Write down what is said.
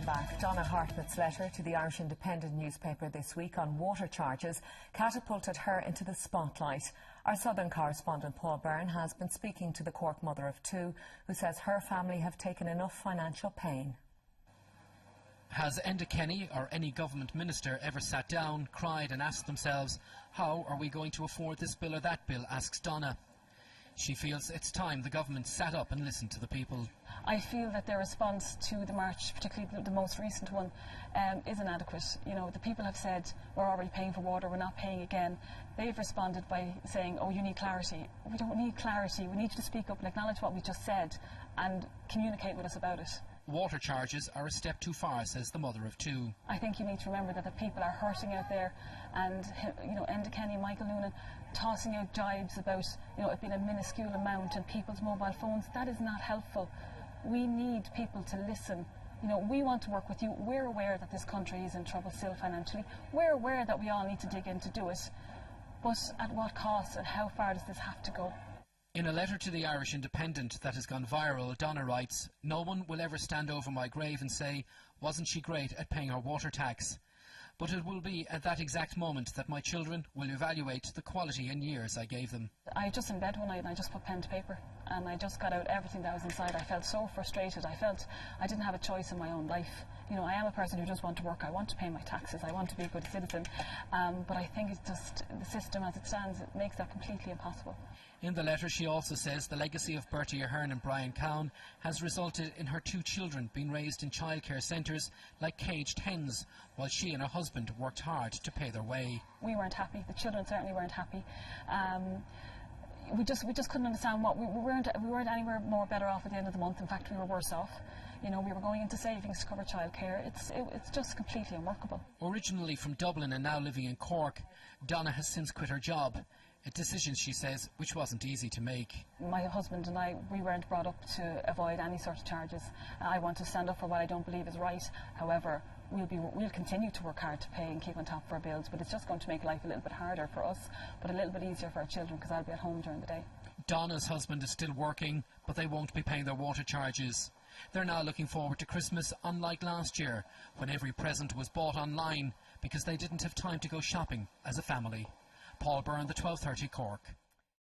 back. Donna Hartnett's letter to the Irish Independent newspaper this week on water charges catapulted her into the spotlight. Our Southern correspondent Paul Byrne has been speaking to the Cork mother of two, who says her family have taken enough financial pain. Has Enda Kenny or any government minister ever sat down, cried and asked themselves, how are we going to afford this bill or that bill, asks Donna. She feels it's time the government sat up and listened to the people. I feel that their response to the march, particularly the most recent one, is inadequate. You know, the people have said, we're already paying for water, we're not paying again. They've responded by saying, oh, you need clarity. We don't need clarity. We need you to speak up and acknowledge what we just said and communicate with us about it. Water charges are a step too far, says the mother of two. I think you need to remember that the people are hurting out there, and Enda Kenny and Michael Noonan tossing out jibes about it being a minuscule amount and people's mobile phones. That is not helpful. We need people to listen. We want to work with you. We're aware that this country is in trouble still financially. We're aware that we all need to dig in to do it. But at what cost and how far does this have to go? In a letter to the Irish Independent that has gone viral, Donna writes, "No one will ever stand over my grave and say, wasn't she great at paying her water tax? But it will be at that exact moment that my children will evaluate the quality and years I gave them." I was just in bed one night and I just put pen to paper and I just got out everything that was inside. I felt so frustrated. I felt I didn't have a choice in my own life. I am a person who just wants to work. I want to pay my taxes. I want to be a good citizen. But I think it's just the system as it stands, it makes that completely impossible. In the letter she also says the legacy of Bertie Ahern and Brian Cowan has resulted in her two children being raised in childcare centres like caged hens, while she and her husband worked hard to pay their way. We weren't happy. The children certainly weren't happy. We just couldn't understand what we weren't anywhere more better off at the end of the month. In fact, we were worse off. We were going into savings to cover childcare. It's just completely unworkable. Originally from Dublin and now living in Cork, Donna has since quit her job. A decision, she says, which wasn't easy to make. My husband and I, we weren't brought up to avoid any sort of charges. I want to stand up for what I don't believe is right. However, we'll continue to work hard to pay and keep on top of our bills, but it's just going to make life a little bit harder for us, but a little bit easier for our children because I'll be at home during the day. Donna's husband is still working, but they won't be paying their water charges. They're now looking forward to Christmas, unlike last year, when every present was bought online because they didn't have time to go shopping as a family. Paul Byrne, the 12:30 Cork.